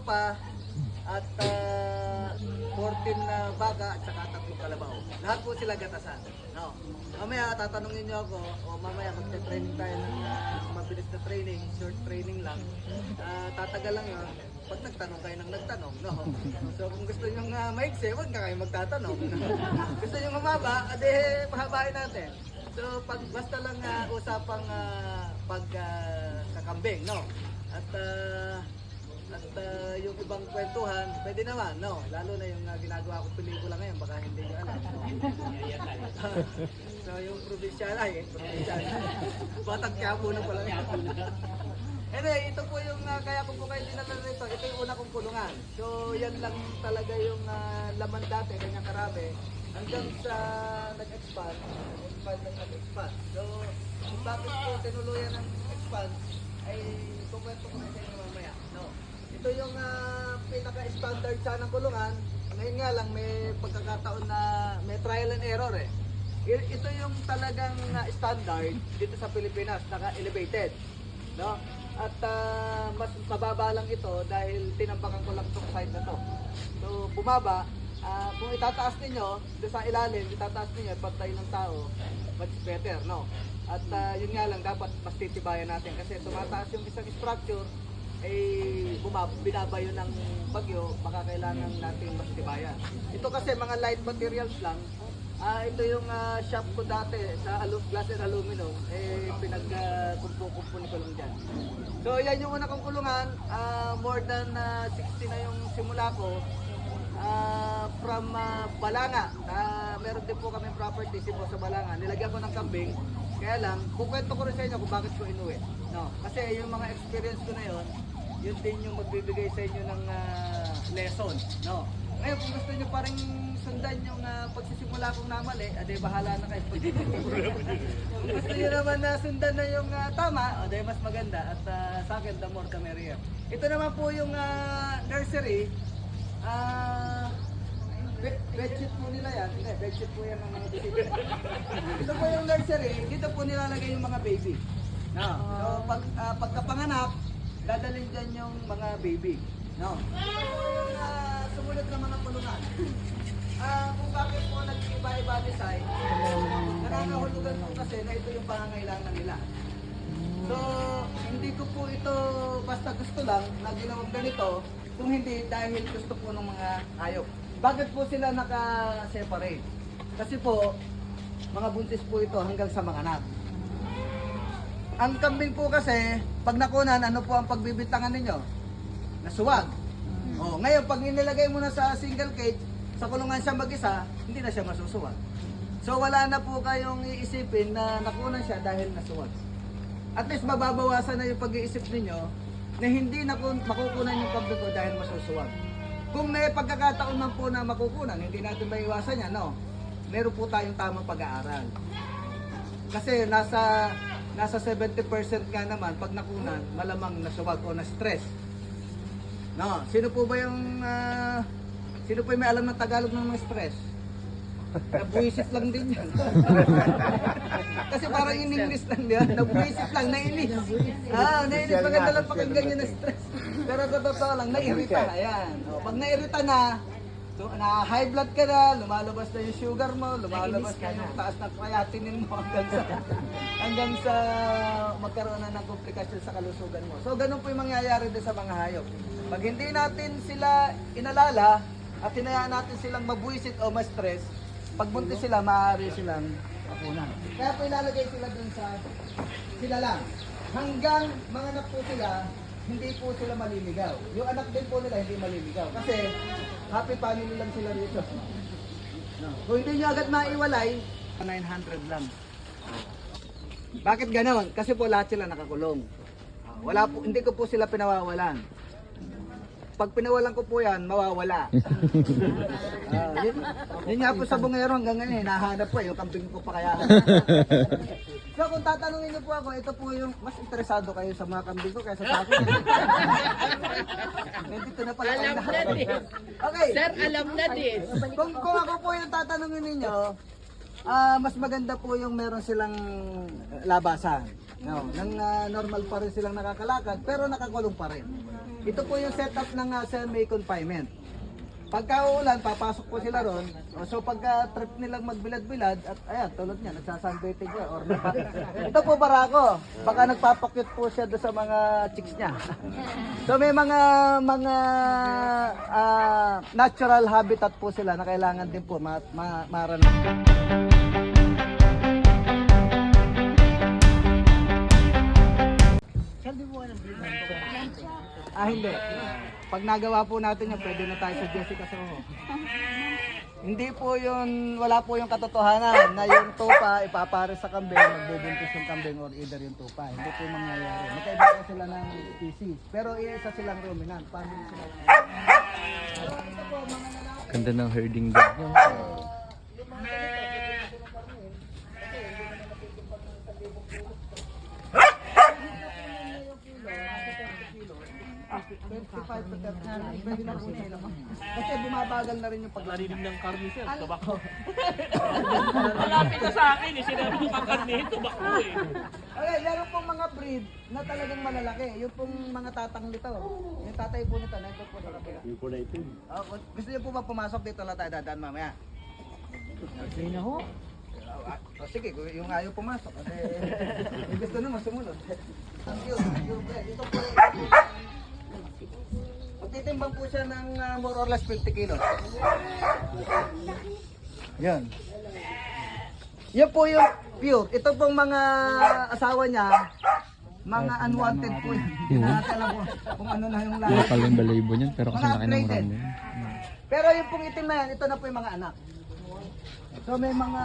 pa at 14 na baga at saka 3 kalabaw. Lahat po sila gatasan. No. Mamaya tatanungin niyo ako o mamaya magte-training tayo ng mabilis na training, short training lang. Tatagal lang 'yon. Pag nagtanong kayo ng nagtanong, no? So kung gusto niyo maiksi, wag na kayo magtatanong. Gusto niyo humaba, ade pahabain natin. So pag basta lang usapang kakambing, no? At yung ibang kwentuhan, pwede naman, no? Lalo na yung ginagawa kong pelikula ngayon, baka hindi nyo alam. No? So yung provincial, Batang Quiapo na pala. Anyway, ito po yung kaya ko po kayo dinala rito. Ito yung una kong kulungan. So yan lang talaga yung laman dati, kanya karami. Hanggang sa nag-expand, nag-expand. So, kung bakit po tinuluyan ng expand, ay kukwento ko na sa inyo mamaya. No. Ito yung pinaka-standard sa ng kulungan. Ngayon nga lang may pagkakataon na may trial and error eh. Ito yung talagang standard dito sa Pilipinas, naka-elevated. No? At mas mababa lang ito dahil tinambakan ko lang itong side na to. So bumaba, kung itataas ninyo, doon sa ilalim, itataas ninyo, pantay ng tao, much better, no? At yun nga lang, dapat mas titibayan natin kasi tumataas yung isang structure, ay binabayo ng bagyo, baka kailangan natin mas tibayan. Ito kasi mga light materials lang. Ito yung shop ko dati sa glass and aluminum, pinag-kumpo-kumpo ko lang dyan. So yan yung una kong kulungan, more than 60 na yung simula ko. From Balanga, meron din po kami property po sa Balanga. Nilagyan ko ng kambing, kaya lang, kukwento ko rin sa inyo kung bakit ko inuwi. No? Kasi yung mga experience ko na yun din yung magbibigay sa inyo ng lesson. No? Ngayon, kung gusto nyo parang sundan yung pagsisimula kong namali, ade bahala na kayo. Kung gusto nyo naman na sundan na yung tama, ade mas maganda. At sa akin, the more the merrier. Ito naman po yung nursery. Bedsheet po nila yan. Hindi, bedsheet po yan ng mga bisita. Ito po yung nursery. Dito po nilalagay yung mga baby. No. So, pagkapanganak, dadalhin dyan yung mga baby. No. Ito po yung sumunod na mga kulungan. Kung bakit po nag-iba-iba design, nangangahulugan po kasi na ito yung pangangailangan nila. So, hindi ko po ito basta gusto lang na ginawang ganito, kung hindi dahil gusto po ng mga hayop. Bakit po sila naka-separate? Kasi po, mga buntis po ito hanggang sa mga anak. Ang kambing po kasi, pag nakunan, ano po ang pagbibintangan ninyo? Nasuwag. Oh, ngayon, pag inilagay mo na sa single cage, sa kulungan siya mag-isa, hindi na siya masusuwag. So wala na po kayong iisipin na nakunan siya dahil nasuwag. At least mababawasan na yung pag-iisip ninyo na hindi makukunan yung kambing ko dahil masusuwag. Kung may pagkakataon man po na makukunan, hindi natin maiwasan yan, no? Meron po tayong tamang pag-aaral. Kasi nasa 70% nga naman, pag nakunan, malamang nasuwag o na-stress. No? Sino po ba yung may alam ng Tagalog ng mga stress? Nabuisit lang din yan. Kasi parang in English lang yan. Nabuisit lang, nainis. Nainis, maganda lang pakinggan yun na stress. Pero totoo lang, nairita. Ayan. O, pag nairita na, high blood ka na, lumalabas na yung sugar mo, lumalabas na yung taas ng creatinine mo hanggang sa magkaroon na ng komplikasyon sa kalusugan mo. So ganun po yung mangyayari din sa mga hayop. Pag hindi natin sila inalala at hinayaan natin silang mabuisit o ma-stress, pag buntis sila, maaari silang makunan. Kaya po ilalagay sila dun sa sila lang. Hanggang mga anak po sila, hindi po sila maliligaw. Yung anak din po nila hindi maliligaw. Kasi happy family lang sila dito. No. Kung hindi nyo agad maiwalay, 900 lang. Bakit ganoon? Kasi po lahat sila nakakulong. Wala po, hindi ko po sila pinawawalan. Pag pinawalan ko po yan, mawawala. Yun nga po sa bungero hanggang ngayon, nahanap po yung kambing ko pa kaya. So kung tatanungin niyo po ako, ito po yung mas interesado kayo sa mga kambing ko kaysa sa akin. Nandito na pala kayo lahat. Okay. Sir, alam na din. Kung ako po yung tatanungin ninyo, mas maganda po yung meron silang labasan. No, normal pa rin silang nakakalakad pero nakakulong pa rin. Ito po yung setup ng semi-confinement. Pagka uulan, papasok po sila ron. So pagka trip nilang magbilad-bilad, at ayan, tulad niya, nagsasunbaiting siya. Or ito po barako. Baka nagpapakyut po siya doon sa mga chicks niya. So may mga natural habitat po sila na kailangan din po maranan. Hindi. Pag nagawa po natin yan, pwede na tayo sa Jessica Soho. Hindi po yun, wala po yung katotohanan na yung tupa ipapare sa kambing, magbubuntis yung kambing or either yung tupa. Hindi po mangyayari. Magkaiba po sila ng species. Pero isa silang ruminant. Family sila. Ganda ng herding dog niya. Yung mga ganito, pwede na silang karmihin. Kasi hindi naman natitipag ng 25 to 30 pwede na po sila. Kasi bumabagal na rin yung Narinig ng karni sir, Ano? tabako. Malapit na sa akin eh, sinabi ko kang karni, tabako eh. Okay, meron pong mga breed na talagang malalaki. Yung pong mga tatang nito. Yung tatay po nito, nandito po sa kapila. Yung po na ito. Gusto niyo po ba pumasok dito na tayo dadaan mamaya? Okay na ho. Sige, yung ayaw pumasok. Kasi yung gusto naman sumunod. Thank you. Dito po. Magtitimbang po siya ng more or less 50 kilos. Yan. Yan po yung pure. Ito pong mga asawa niya, mga unwanted po yan. Hindi natin alam kung ano na yung lahat. Local yung balayibo niyan, pero kasi Mga laki ng upgraded. ram niya. Pero yung pong itim na yan, ito na po yung mga anak. So may mga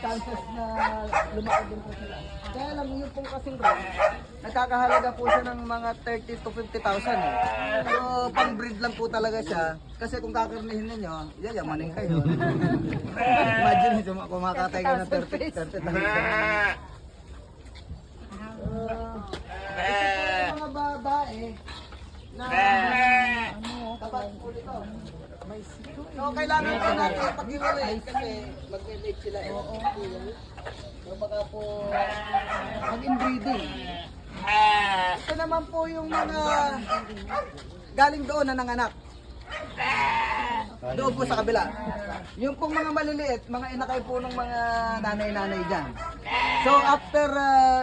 chances na lumaki din po sila. Kaya lang yung pong kasing ram, nagkakahalaga po siya ng mga 30 to 50,000 eh. So pang breed lang po talaga siya. Kasi kung kakarnihin ninyo, yayamanin kayo. Imagine nyo, kumakatay ka ng 30,000. Ito po yung mga babae na tapat po nito. So kailangan po natin pag-iwalay kasi mag-relate sila eh. So baka po mag-inbreeding. Ito naman po yung mga galing doon na nanganak. Doon po sa kabila. Yung pong mga maliliit, mga inakay po ng mga nanay-nanay dyan. So after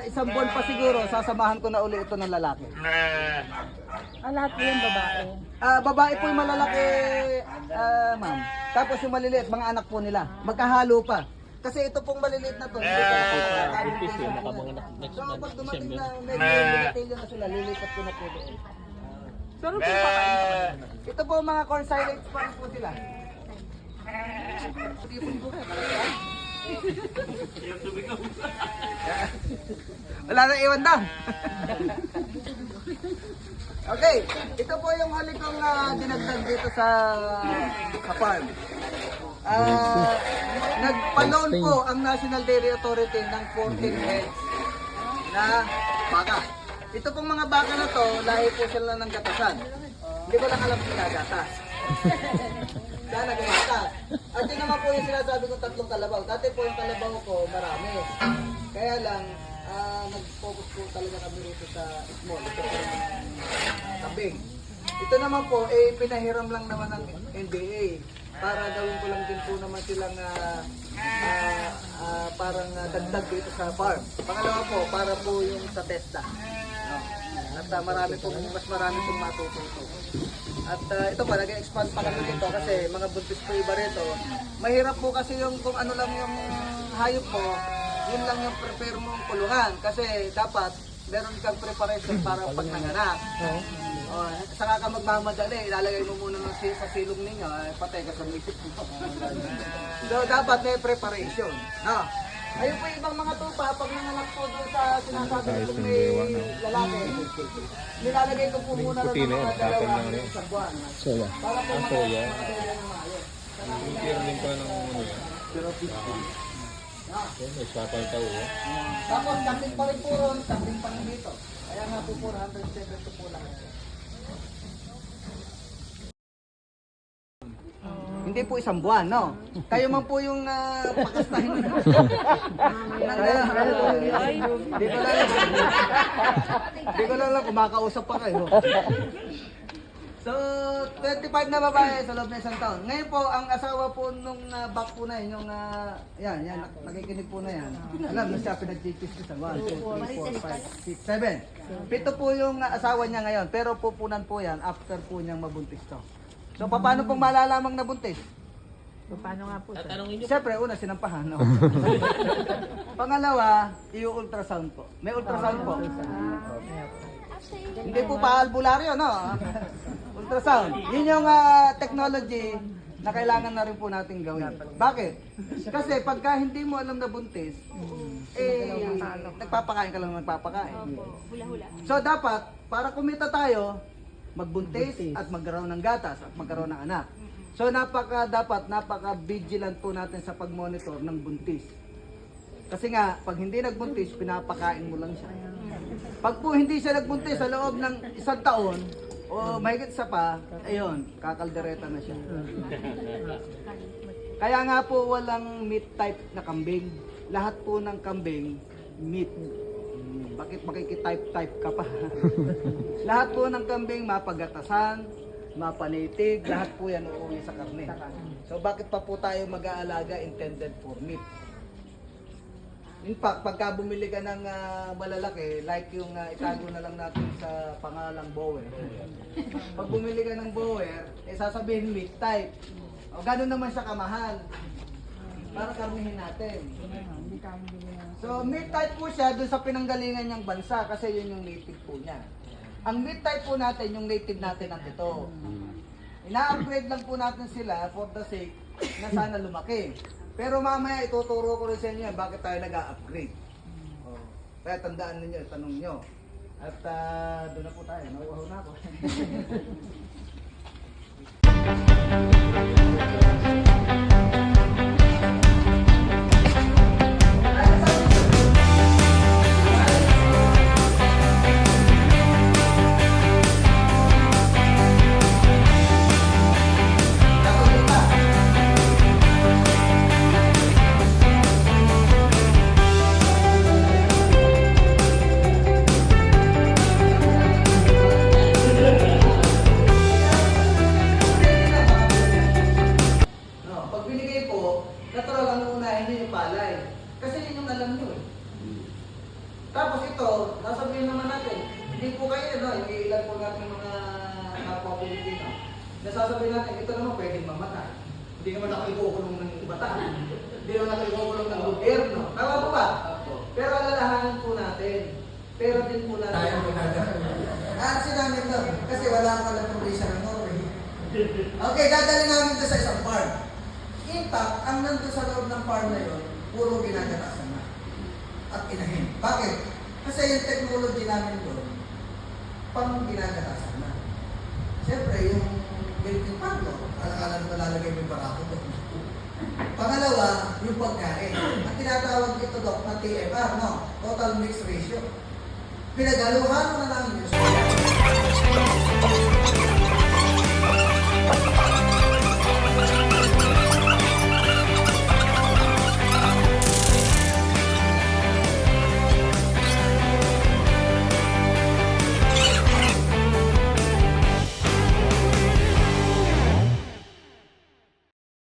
isang buwan pa siguro, sasamahan ko na uli ito ng lalaki. Lahat po yung babae. Babae po yung malalaki, ma'am. Tapos yung maliliit, mga anak po nila. Magkahalo pa. Kasi ito pong maliliit na to. Hindi pa So pag dumating na medyo binatilyo na sila, lilipat ko na po doon. Pero po pakain ka ba? Ito po mga corn silage pa rin po sila. Tipon po kayo. Wala na iwan daw. Okay, ito po yung huli kong dinagdag dito sa farm. Nagpa-loan po ang National Dairy Authority ng 14 heads na baka. Ito pong mga baka na to, lahi po sila ng gatasan. Hindi ko lang alam kung nagatas. Sana gumatas. At yun naman po yung sinasabi ko 3 kalabaw. Dati po yung kalabaw ko marami. Kaya lang, nag-focus po talaga kami rito sa small. Ito po yung kambing. Ito naman po, pinahiram lang naman ng NBA. Para gawin ko lang din po naman silang parang dagdag dito sa farm. Pangalawa po, para po yung sa testa. At mas marami pong matututo. At ito pa, nag-expand pa kami dito kasi mga buntis po iba rito. Mahirap po kasi yung kung ano lang yung hayop po, yun lang yung prepare mong kulungan. Kasi dapat meron kang preparation para pag nanganak. Saka ka magmamadali, ilalagay mo muna sa silong ninyo, patay ka sa misip mo. So dapat may preparation. No? Ayun po yung ibang mga tupa, pag nanganak po doon sa sinasabi ko may lalaki, nilalagay ko po muna ng mga dalawa sa buwan. Soya. Para po soya. makadala ng maayos. Meron din pa ng ano yan. May sapal tao. Tapos kambing pa rin po ron, kambing pa rin dito. Kaya nga po 470 po lang. Hindi hindi po isang buwan, no? Kayo man po yung pakastahin nyo. Di ko lang kumakausap pa kayo. So, 25 na babae sa loob ng isang taon. Ngayon po, ang asawa po nung back po na yun, yung yan, nakikinig po na yan. Alam na siya, pinag-chichismisan. 1, 2, 3, 4, 5, 6, 7. 7 po yung asawa niya ngayon, pero pupunan po yan after po niyang mabuntis to. So, paano pong malalamang nabuntis? Paano nga po, sir? Tatanungin niyo. Siyempre, una, sinampahan. No? Pangalawa, i-ultrasound po. May ultrasound po. Hindi po pa albularyo, no? Ultrasound. Yun yung technology na kailangan na rin po natin gawin. Bakit? Kasi pagka hindi mo alam na buntis, nagpapakain ka lang nagpapakain. So dapat, para kumita tayo, magbuntis at magkaroon ng gatas at magkaroon ng anak. So napaka-vigilant po natin sa pag-monitor ng buntis. Kasi nga, pag hindi nagbuntis, pinapakain mo lang siya. Pag po hindi siya nagbuntis sa loob ng isang taon, o mahigit sa pa, ayun, kakaldereta na siya. Kaya nga po walang meat type na kambing. Lahat po ng kambing, meat. Bakit makikitype-type ka pa? Lahat po ng kambing mapagatasan, mapanitig, lahat po yan uuwi sa karne. So bakit pa po tayo mag-aalaga intended for meat? In fact, pagka bumili ka ng malalaki, like yung itago na lang natin sa pangalang Bower. Pag bumili ka ng Bower, sasabihin meat type. O gano'n naman siya kamahal. Para karnihin natin. So meat type po siya doon sa pinanggalingan niyang bansa kasi yun yung native po niya. Ang meat type po natin, yung native natin nandito. Ina-upgrade lang po natin sila for the sake na sana lumaki. Pero mamaya ituturo ko rin sa inyo bakit tayo nag-upgrade. Kaya tandaan ninyo, tanong nyo. At doon na po tayo, nauuhaw na ako. No, pag binigay po, natural ang uunahin nyo yung palay. Kasi yun yung alam nyo eh. Tapos ito, nasabihin naman natin, hindi po kayo, no, yung ilan po natin mga kapwa Pilipino. Nasasabihin natin, ito naman pwedeng mamatay. Hindi naman ako ikukulong ng bata. Hindi naman ako ikukulong ng gobyerno. Tama po ba? Pero alalahanin po natin. Pero din po natin. Tayo po natin. Sinamin to, kasi wala akong alam kung siya ng Norway. Okay, dadali namin ito sa isang farm. In fact, ang nandun sa loob ng farm na yun, puro ginagatasan na. At inahin. Bakit? Kasi yung technology namin doon, pang ginagatasan na. Siyempre, yung built-in farm doon, alam mo lalagay mo yung barako doon. Pangalawa, yung pagkain. Ang tinatawag ito, Doc, na TMR, no? Total Mixed Ratio. Pinagaluhan mo na namin yung